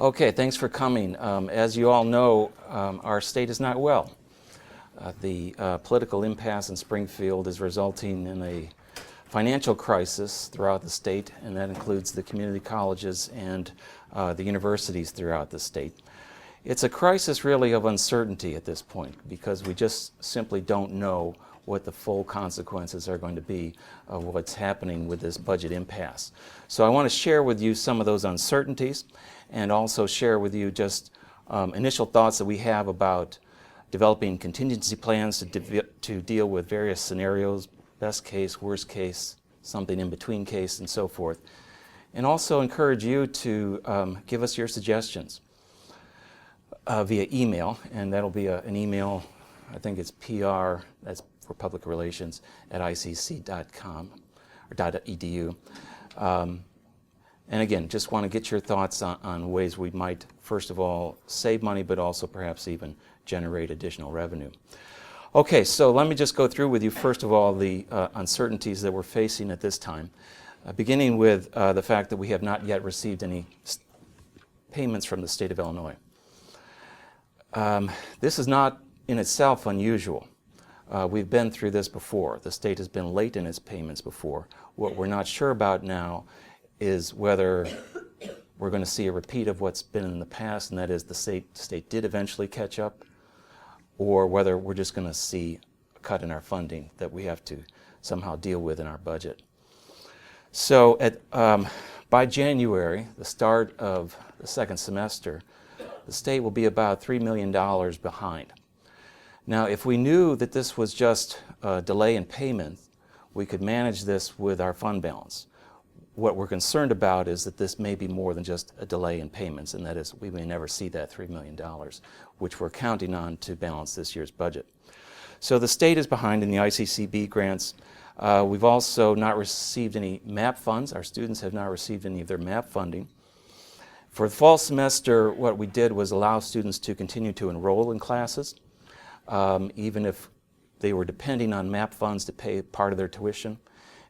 Okay, thanks for coming. As you all know, our state is not well. The political impasse in Springfield is resulting in a financial crisis throughout the state, and that includes the community colleges and the universities throughout the state. It's a crisis really of uncertainty at this point because we just simply don't know what the full consequences are going to be of what's happening with this budget impasse. So I want to share with you some of those uncertainties and also share with you just initial thoughts that we have about developing contingency plans to deal with various scenarios, best case, worst case, something in between case, and so forth. And also encourage you to give us your suggestions via email, and that'll be an email, I think it's PR, that's for public relations, at icc.com or .edu. And again, just want to get your thoughts on ways we might, first of all, save money, but also perhaps even generate additional revenue. Okay, so let me just go through with you, first of all, the uncertainties that we're facing at this time, beginning with the fact that we have not yet received any payments from the state of Illinois. This is not in itself unusual. We've been through this before. The state has been late in its payments before. What we're not sure about now is whether we're going to see a repeat of what's been in the past, and that is the state did eventually catch up, or whether we're just going to see a cut in our funding that we have to somehow deal with in our budget. So by January, the start of the second semester, the state will be about $3 million behind. Now, if we knew that this was just a delay in payment, we could manage this with our fund balance. What we're concerned about is that this may be more than just a delay in payments, and that is we may never see that $3 million, which we're counting on to balance this year's budget. So the state is behind in the ICCB grants. We've also not received any MAP funds. Our students have not received any of their MAP funding. For the fall semester, what we did was allow students to continue to enroll in classes, even if they were depending on MAP funds to pay part of their tuition.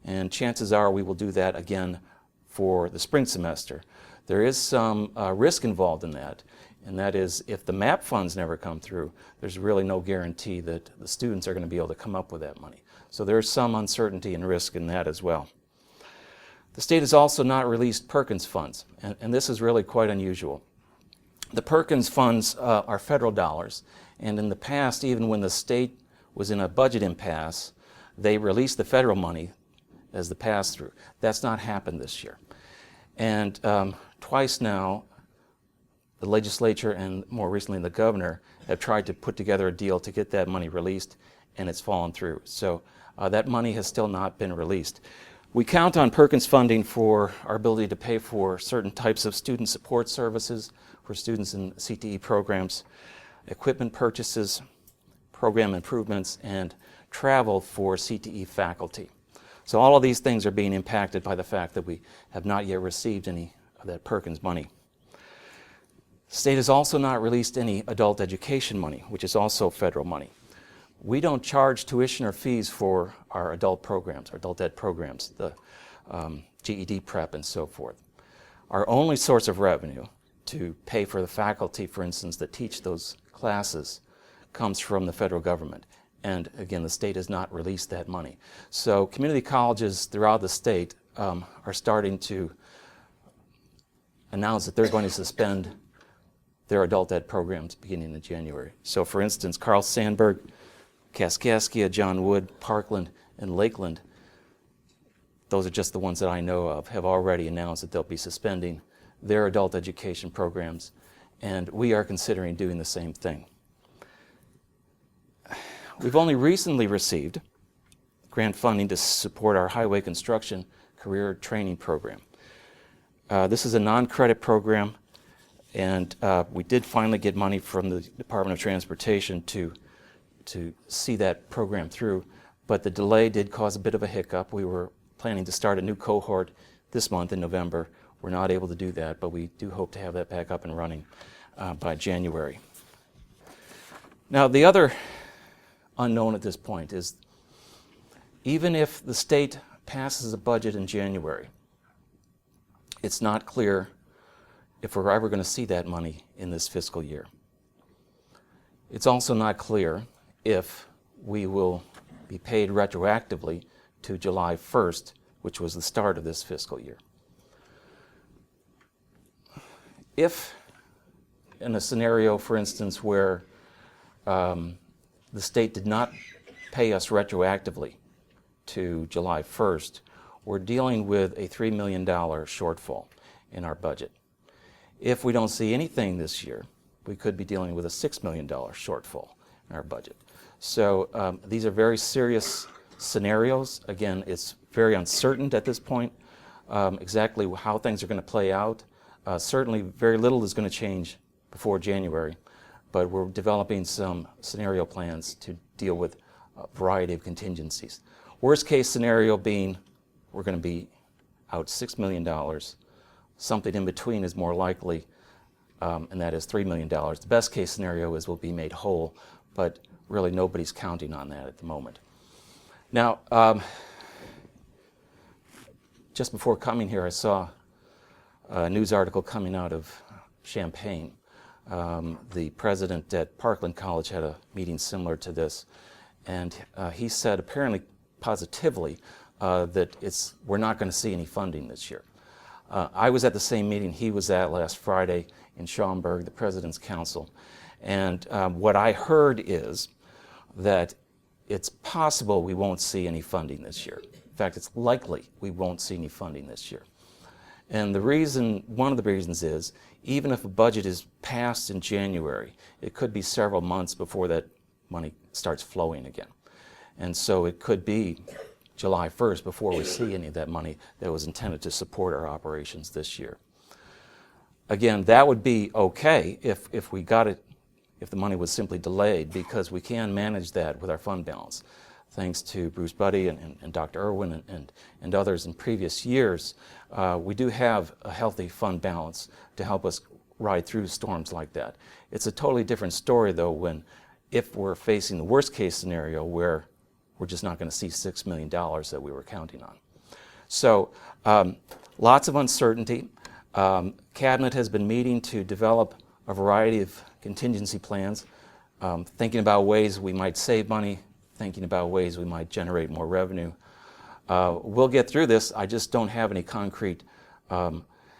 And chances are we will do that again for the spring semester. There is some risk involved in that, and that is if the MAP funds never come through, there's really no guarantee that the students are going to be able to come up with that money. So there's some uncertainty and risk in that as well. The state has also not released Perkins funds, and this is really quite unusual. The Perkins funds are federal dollars, and in the past, even when the state was in a budget impasse, they released the federal money as the pass-through. That's not happened this year. And twice now, the legislature and more recently the governor have tried to put together a deal to get that money released, and it's fallen through. So that money has still not been released. We count on Perkins funding for our ability to pay for certain types of student support services for students in CTE programs, equipment purchases, program improvements, and travel for CTE faculty. So all of these things are being impacted by the fact that we have not yet received any of that Perkins money. The state has also not released any adult education money, which is also federal money. We don't charge tuition or fees for our adult programs, our adult ed programs, the GED prep and so forth. Our only source of revenue to pay for the faculty, for instance, that teach those classes comes from the federal government. And again, the state has not released that money. So community colleges throughout the state are starting to announce that they're going to suspend their adult ed programs beginning in January. So for instance, Carl Sandburg, Kaskaskia, John Wood, Parkland, and Lakeland, those are just the ones that I know of, have already announced that they'll be suspending their adult education programs, and we are considering doing the same thing. We've only recently received grant funding to support our highway construction career training program. This is a non-credit program, and we did finally get money from the Department of Transportation to see that program through, but the delay did cause a bit of a hiccup. We were planning to start a new cohort this month in November. We're not able to do that, but we do hope to have that back up and running by January. Now, the other unknown at this point is even if the state passes a budget in January, it's not clear if we're ever going to see that money in this fiscal year. It's also not clear if we will be paid retroactively to July 1st, which was the start of this fiscal year. If in a scenario, for instance, where the state did not pay us retroactively to July 1st, we're dealing with a $3 million shortfall in our budget. If we don't see anything this year, we could be dealing with a $6 million shortfall in our budget. So these are very serious scenarios. Again, it's very uncertain at this point exactly how things are going to play out. Certainly very little is going to change before January, but we're developing some scenario plans to deal with a variety of contingencies. Worst case scenario being we're going to be out $6 million. Something in between is more likely, and that is $3 million. The best case scenario is we'll be made whole, but really nobody's counting on that at the moment. Now, just before coming here, I saw a news article coming out of Champaign. The president at Parkland College had a meeting similar to this, and he said apparently positively that we're not going to see any funding this year. I was at the same meeting he was at last Friday in Schaumburg, the President's Council, and what I heard is that it's possible we won't see any funding this year. In fact, it's likely we won't see any funding this year. And one of the reasons is, even if a budget is passed in January, it could be several months before that money starts flowing again. And so it could be July 1st before we see any of that money that was intended to support our operations this year. Again, that would be okay if we got it, if the money was simply delayed, because we can manage that with our fund balance. Thanks to Bruce Budde and Dr. Irwin and others in previous years, we do have a healthy fund balance to help us ride through storms like that. It's a totally different story, though, if we're facing the worst case scenario where we're just not going to see $6 million that we were counting on. So lots of uncertainty. Cabinet has been meeting to develop a variety of contingency plans, thinking about ways we might save money, thinking about ways we might generate more revenue. We'll get through this. I just don't have any concrete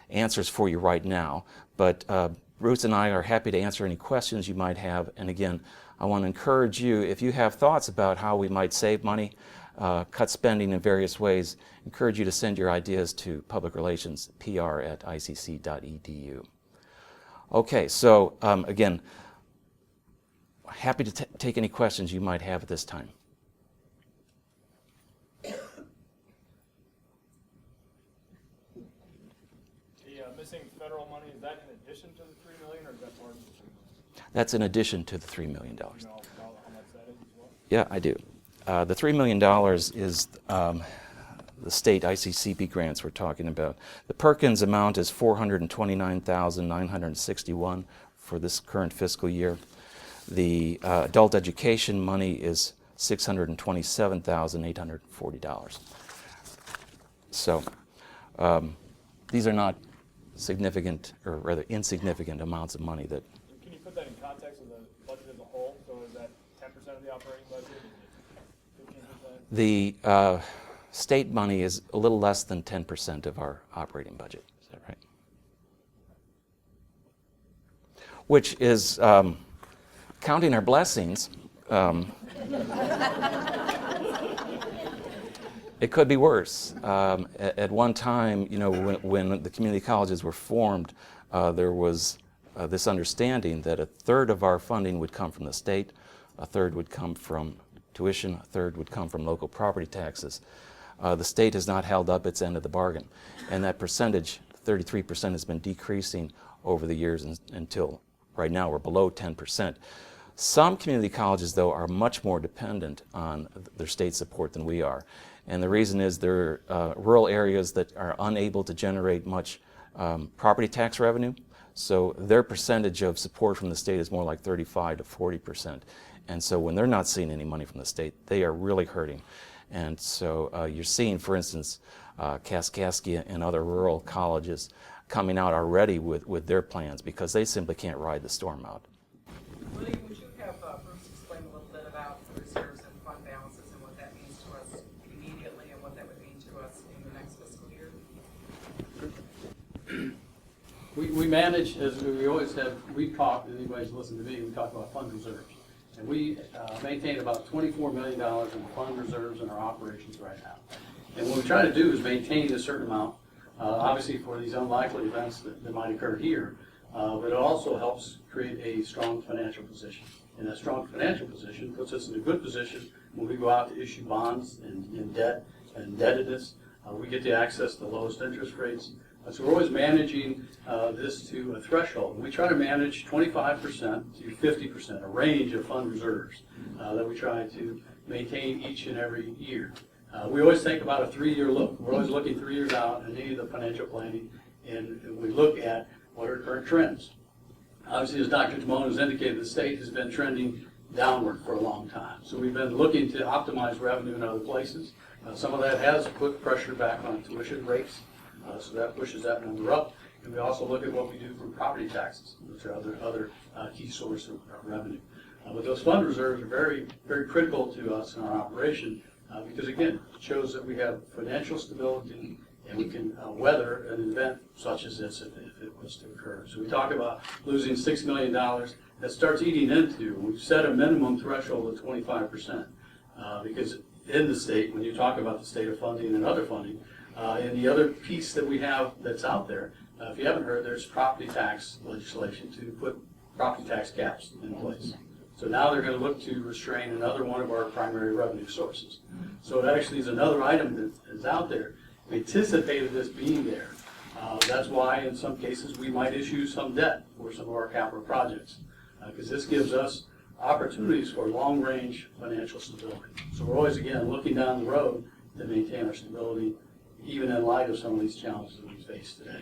answers for you right now. But Bruce and I are happy to answer any questions you might have. And again, I want to encourage you, if you have thoughts about how we might save money, cut spending in various ways, encourage you to send your ideas to public relations, pr@icc.edu. Okay, so again, happy to take any questions you might have at this time. The missing federal money, is that in addition to the $3 million, or is that part of the $3 million? That's in addition to the $3 million. Do you know how much that is as well? Yeah, I do. The $3 million is the state ICCP grants we're talking about. The Perkins amount is $429,961 for this current fiscal year. The adult education money is $627,840. So these are not significant, or rather insignificant amounts of money that. Can you put that in context of the budget as a whole? So is that 10% of the operating budget? Is it 15%? The state money is a little less than 10% of our operating budget. Is that right? Which is, counting our blessings, it could be worse. At one time, you know, when the community colleges were formed, there was this understanding that a third of our funding would come from the state, a third would come from tuition, a third would come from local property taxes. The state has not held up its end of the bargain, and that percentage, 33%, has been decreasing over the years until right now we're below 10%. Some community colleges, though, are much more dependent on their state support than we are. And the reason is there are rural areas that are unable to generate much property tax revenue. So their percentage of support from the state is more like 35 to 40%. And so when they're not seeing any money from the state, they are really hurting. And so you're seeing, for instance, Kaskaskia and other rural colleges coming out already with their plans because they simply can't ride the storm out. Would you have Bruce explain a little bit about the reserves and fund balances and what that means to us immediately and what that would mean to us in the next fiscal year? We manage, as we always have, we talk, if anybody's listened to me, we talk about fund reserves. And we maintain about $24 million in fund reserves in our operations right now. And what we try to do is maintain a certain amount, obviously for these unlikely events that might occur here, but it also helps create a strong financial position. And that strong financial position puts us in a good position when we go out to issue bonds and debt and indebtedness. We get to access the lowest interest rates. So we're always managing this to a threshold. We try to manage 25% to 50%, a range of fund reserves that we try to maintain each and every year. We always take about a 3-year look. We're always looking 3 years out in any of the financial planning, and we look at what are current trends. Obviously, as Dr. Tammone has indicated, the state has been trending downward for a long time. So we've been looking to optimize revenue in other places. Some of that has put pressure back on tuition rates. So that pushes that number up. And we also look at what we do from property taxes, which are other key source of revenue. But those fund reserves are very, very critical to us in our operation because, again, it shows that we have financial stability and we can weather an event such as this if it was to occur. So we talk about losing $6 million. That starts eating into, we've set a minimum threshold of 25% because in the state, when you talk about the state of funding and other funding, and the other piece that we have that's out there, if you haven't heard, there's property tax legislation to put property tax caps in place. So now they're going to look to restrain another one of our primary revenue sources. So it actually is another item that is out there. We anticipated this being there. That's why in some cases we might issue some debt for some of our capital projects because this gives us opportunities for long-range financial stability. So we're always, again, looking down the road to maintain our stability even in light of some of these challenges that we face today.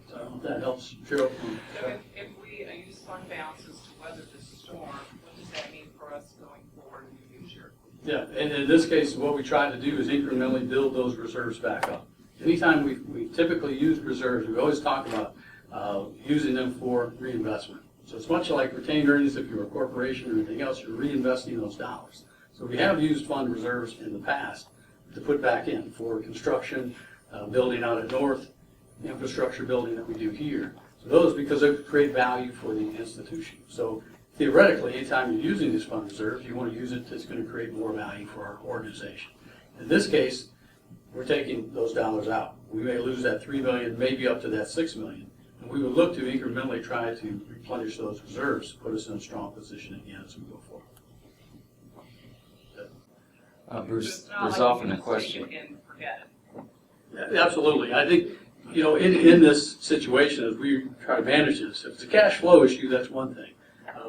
So I don't know if that helps. Cheryl? So if we use fund balances to weather this storm, what does that mean for us going forward in the future? Yeah, and in this case, what we try to do is incrementally build those reserves back up. Anytime we typically use reserves, we always talk about using them for reinvestment. So it's much like retained earnings. If you're a corporation or anything else, you're reinvesting those dollars. So we have used fund reserves in the past to put back in for construction, building out at North, infrastructure building that we do here. So those, because they create value for the institution. So theoretically, anytime you're using these fund reserves, you want to use it, it's going to create more value for our organization. In this case, we're taking those dollars out. We may lose that $3 million, maybe up to that $6 million. And we would look to incrementally try to replenish those reserves to put us in a strong position again as we go forward. Bruce, there's often a question. You can forget it. Yeah, absolutely. I think, you know, in this situation, as we try to manage this, if it's a cash flow issue, that's one thing.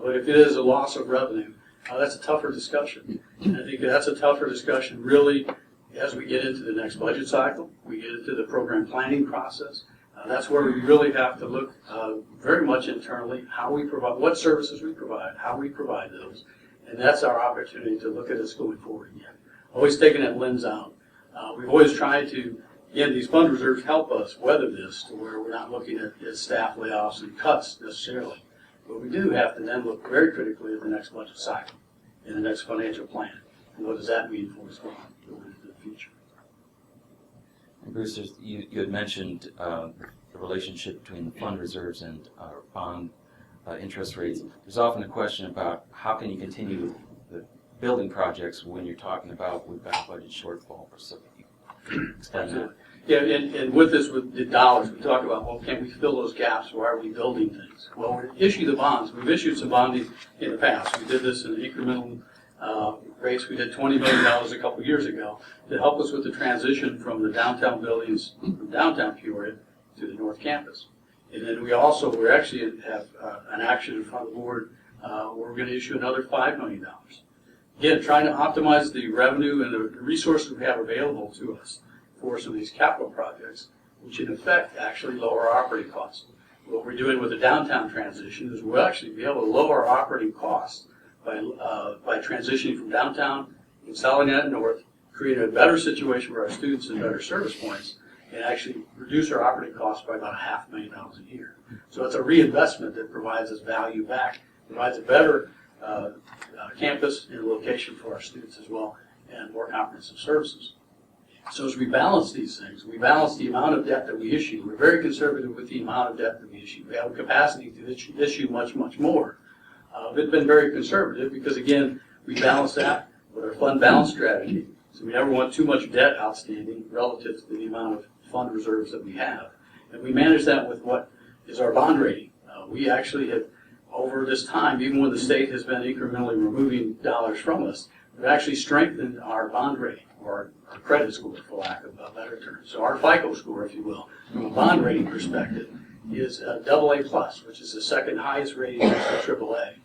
But if it is a loss of revenue, that's a tougher discussion. And I think that's a tougher discussion really as we get into the next budget cycle, we get into the program planning process. That's where we really have to look very much internally, how we provide, what services we provide, how we provide those. And that's our opportunity to look at this going forward again. Always taking that lens out. We've always tried to, again, these fund reserves help us weather this to where we're not looking at staff layoffs and cuts necessarily. But we do have to then look very critically at the next budget cycle and the next financial plan. And what does that mean for us going into the future? And Bruce, you had mentioned the relationship between the fund reserves and bond interest rates. There's often a question about how can you continue the building projects when you're talking about we've got a budget shortfall or something. Explain that. Yeah, and with this, with the dollars, we talk about, well, can we fill those gaps? Why are we building things? Well, we issue the bonds. We've issued some bonding in the past. We did this in incremental rates. We did $20 million a couple years ago to help us with the transition from the downtown buildings, from downtown Peoria to the North Campus. And then we actually have an action in front of the board where we're going to issue another $5 million. Again, trying to optimize the revenue and the resources we have available to us for some of these capital projects, which in effect actually lower our operating costs. What we're doing with the downtown transition is we'll actually be able to lower our operating costs by transitioning from downtown, consolidating at North, create a better situation for our students and better service points, and actually reduce our operating costs by about $500,000 a year. So it's a reinvestment that provides us value back, provides a better campus and location for our students as well, and more comprehensive services. So as we balance these things, we balance the amount of debt that we issue. We're very conservative with the amount of debt that we issue. We have a capacity to issue much, much more. We've been very conservative because, again, we balance that with our fund balance strategy. So we never want too much debt outstanding relative to the amount of fund reserves that we have. And we manage that with what is our bond rating. We actually have, over this time, even when the state has been incrementally removing dollars from us, we've actually strengthened our bond rating, or our credit score, for lack of a better term. So our FICO score, if you will, from a bond rating perspective, is AA+, which is the second highest rating next to AAA.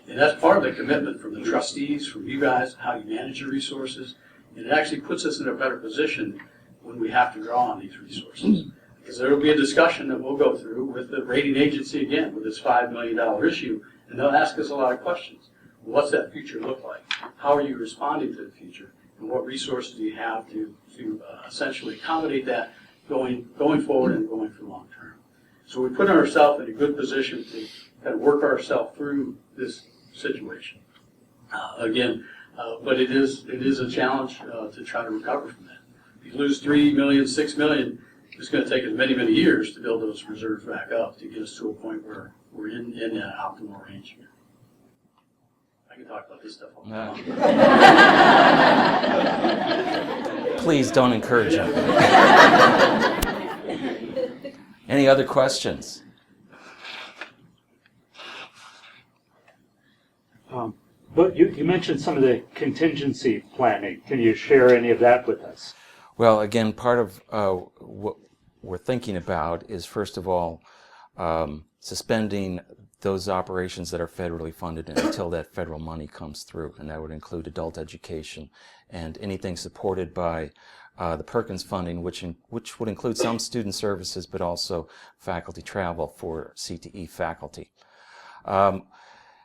And that's part of the commitment from the trustees, from you guys, how you manage your resources. And it actually puts us in a better position when we have to draw on these resources. Because there will be a discussion that we'll go through with the rating agency again, with this $5 million issue, and they'll ask us a lot of questions. What's that future look like? How are you responding to the future? And what resources do you have to essentially accommodate that going forward and going for long term? So we put ourselves in a good position to kind of work ourselves through this situation. But it is a challenge to try to recover from that. If you lose $3 million, $6 million, it's going to take us many, many years to build those reserves back up to get us to a point where we're in that optimal range here. I can talk about this stuff all the time. Please don't encourage him. Any other questions? But you mentioned some of the contingency planning. Can you share any of that with us? Well, again, part of what we're thinking about is, first of all, suspending those operations that are federally funded until that federal money comes through, and that would include adult education and anything supported by the Perkins funding, which would include some student services, but also faculty travel for CTE faculty.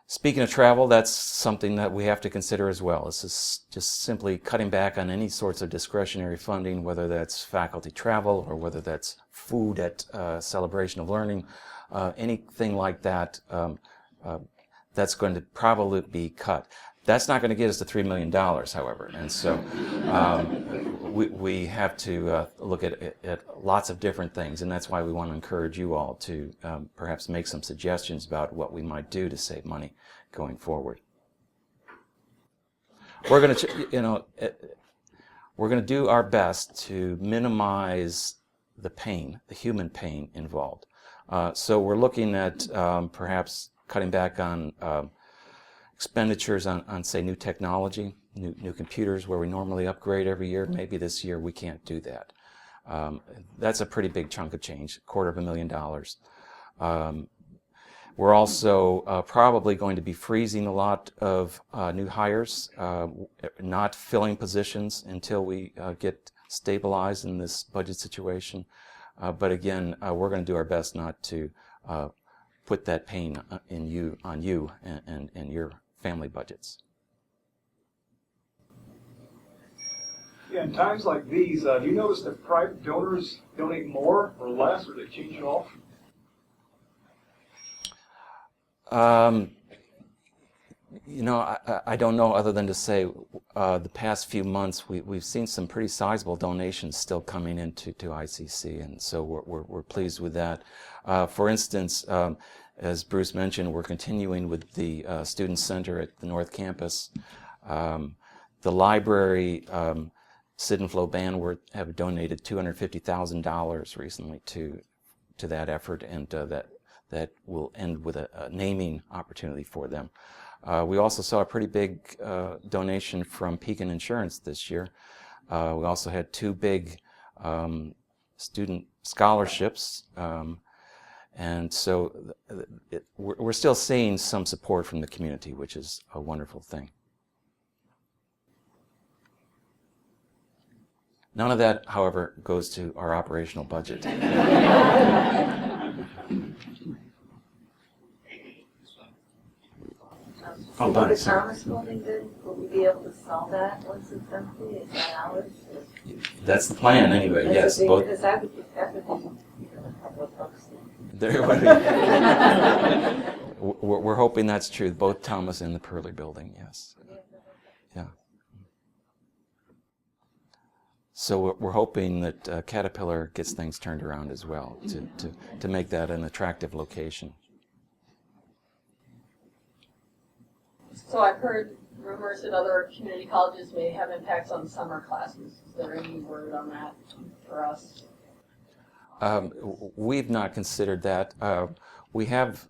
Speaking of travel, that's something that we have to consider as well. This is just simply cutting back on any sorts of discretionary funding, whether that's faculty travel or whether that's food at Celebration of Learning, anything like that, that's going to probably be cut. That's not going to get us to $3 million, however, and so we have to look at lots of different things, and that's why we want to encourage you all to perhaps make some suggestions about what we might do to save money going forward. We're going to, we're going to do our best to minimize the pain, the human pain involved. So we're looking at perhaps cutting back on expenditures on say, new technology, new computers where we normally upgrade every year. Maybe this year we can't do that. That's a pretty big chunk of change, $250,000. We're also probably going to be freezing a lot of new hires, not filling positions until we get stabilized in this budget situation. But again, we're going to do our best not to put that pain on you and your family budgets. Yeah, in times like these, do you notice that private donors donate more or less, or they change at all? I don't know, other than to say the past few months we've seen some pretty sizable donations still coming into ICC, and so we're pleased with that. For instance, as Bruce mentioned, we're continuing with the Student Center at the North Campus. The library, Sid and Flo Banworth, have donated $250,000 recently to that effort, and that will end with a naming opportunity for them. We also saw a pretty big donation from Pekin Insurance this year. We also had two big student scholarships, and so we're still seeing some support from the community, which is a wonderful thing. None of that, however, goes to our operational budget. Will the Thomas building good? Will Will we be able to sell that once it's empty? Is that ours? That's the plan anyway, yes. Both. Both, Because that would be, a couple of bucks. there would be. We're hoping that's true, both Thomas and the Pearly building, yes. Yeah. So we're hoping that Caterpillar gets things turned around as well to make that an attractive location. So I've heard rumors that other community colleges may have impacts on summer classes. Is there any word on that for us? We've not considered that. We have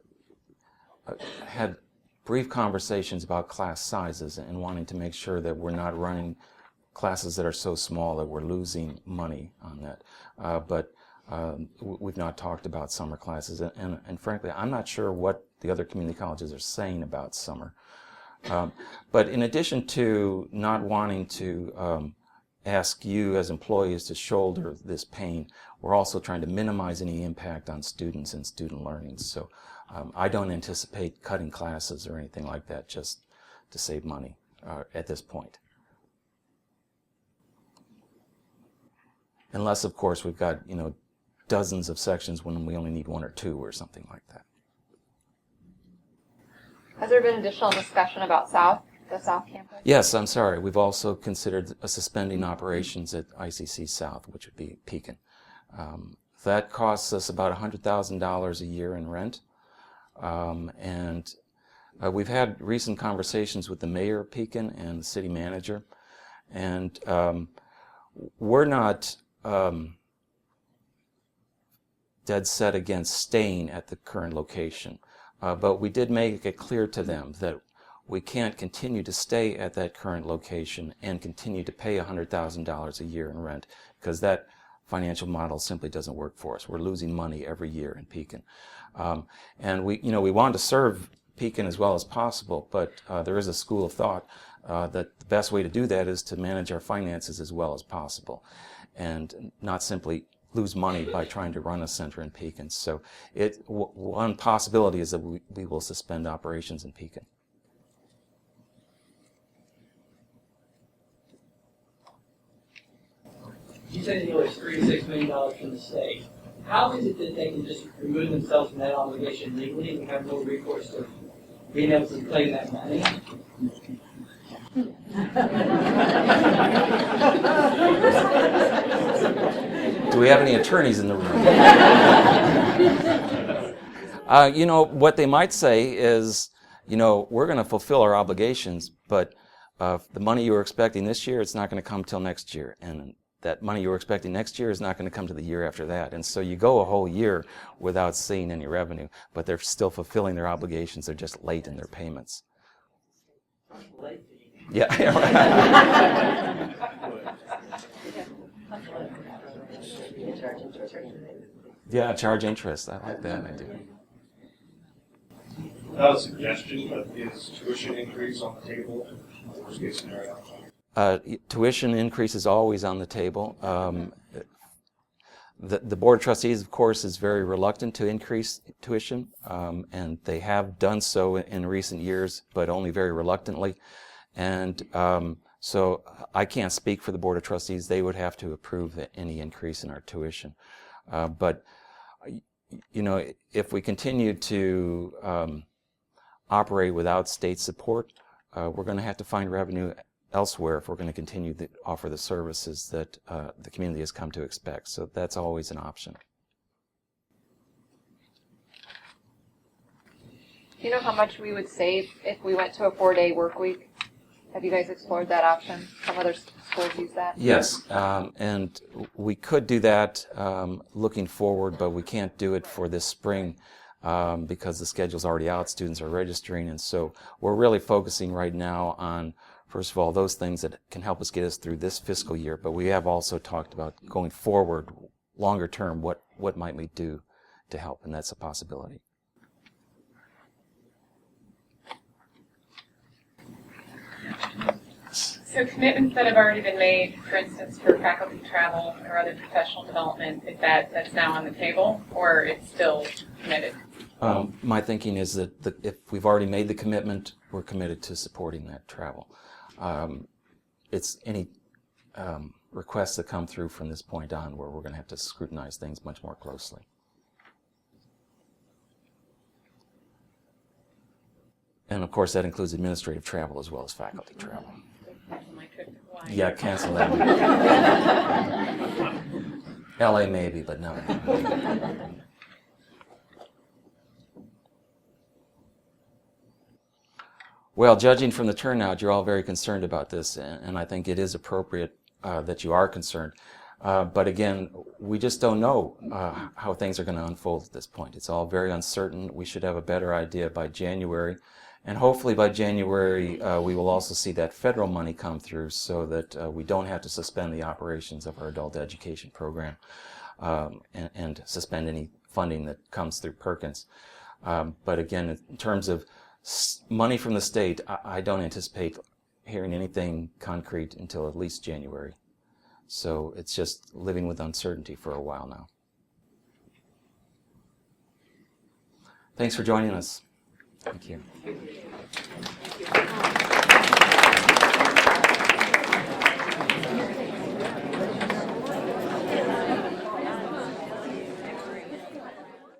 had brief conversations about class sizes and wanting to make sure that we're not running classes that are so small that we're losing money on that. But we've not talked about summer classes. And frankly, I'm not sure what the other community colleges are saying about summer. But in addition to not wanting to ask you as employees to shoulder this pain, we're also trying to minimize any impact on students and student learning. So I don't anticipate cutting classes or anything like that just to save money at this point. Unless, of course, we've got, dozens of sections when we only need one or two or something like that. Has there been additional discussion about the South campus? Yes, I'm sorry. We've also considered suspending operations at ICC South, which would be Pekin. That costs us about $100,000 a year in rent. And we've had recent conversations with the mayor of Pekin and the city manager. And we're not dead set against staying at the current location. But we did make it clear to them that we can't continue to stay at that current location and continue to pay $100,000 a year in rent, because that financial model simply doesn't work for us. We're losing money every year in Pekin. And we want to serve Pekin as well as possible, but there is a school of thought that the best way to do that is to manage our finances as well as possible and not simply lose money by trying to run a center in Pekin. So one possibility is that we will suspend operations in Pekin. You said it was $3 to $6 million from the state. How is it that they can just remove themselves from that obligation legally and have no recourse to being able to claim that money? Do we have any attorneys in the room? What they might say is, we're going to fulfill our obligations, but the money you were expecting this year, it's not going to come till next year. And that money you were expecting next year is not going to come to the year after that. And so you go a whole year without seeing any revenue, but they're still fulfilling their obligations. They're just late in their payments. Yeah. Yeah, charge interest. I like that idea. Not a suggestion, but is tuition increase on the table? Worst case scenario. Tuition increase is always on the table. The Board of Trustees, of course, is very reluctant to increase tuition, and they have done so in recent years, but only very reluctantly. And so I can't speak for the Board of Trustees. They would have to approve any increase in our tuition. But if we continue to operate without state support, we're going to have to find revenue elsewhere if we're going to continue to offer the services that the community has come to expect. So that's always an option. Do you know how much we would save if we went to a 4-day work week? Have you guys explored that option? Some other schools use that? Yes, and we could do that looking forward, but we can't do it for this spring because the schedule's already out, students are registering, and so we're really focusing right now on, first of all, those things that can help us get us through this fiscal year, but we have also talked about going forward, longer term, what might we do to help, and that's a possibility. So commitments that have already been made, for instance, for faculty travel or other professional development, is that's now on the table, or it's still committed? My thinking is that if we've already made the commitment, we're committed to supporting that travel. It's any requests that come through from this point on where we're going to have to scrutinize things much more closely. And of course, that includes administrative travel as well as faculty travel. My trip to Hawaii. Yeah, cancel that. LA maybe, but no. Well, judging from the turnout, you're all very concerned about this, and I think it is appropriate that you are concerned. But again, we just don't know how things are going to unfold at this point. It's all very uncertain. We should have a better idea by January. And hopefully by January, we will also see that federal money come through so that we don't have to suspend the operations of our adult education program and suspend any funding that comes through Perkins. But again, in terms of money from the state, I don't anticipate hearing anything concrete until at least January. So it's just living with uncertainty for a while now. Thanks for joining us. Thank you. Thank you.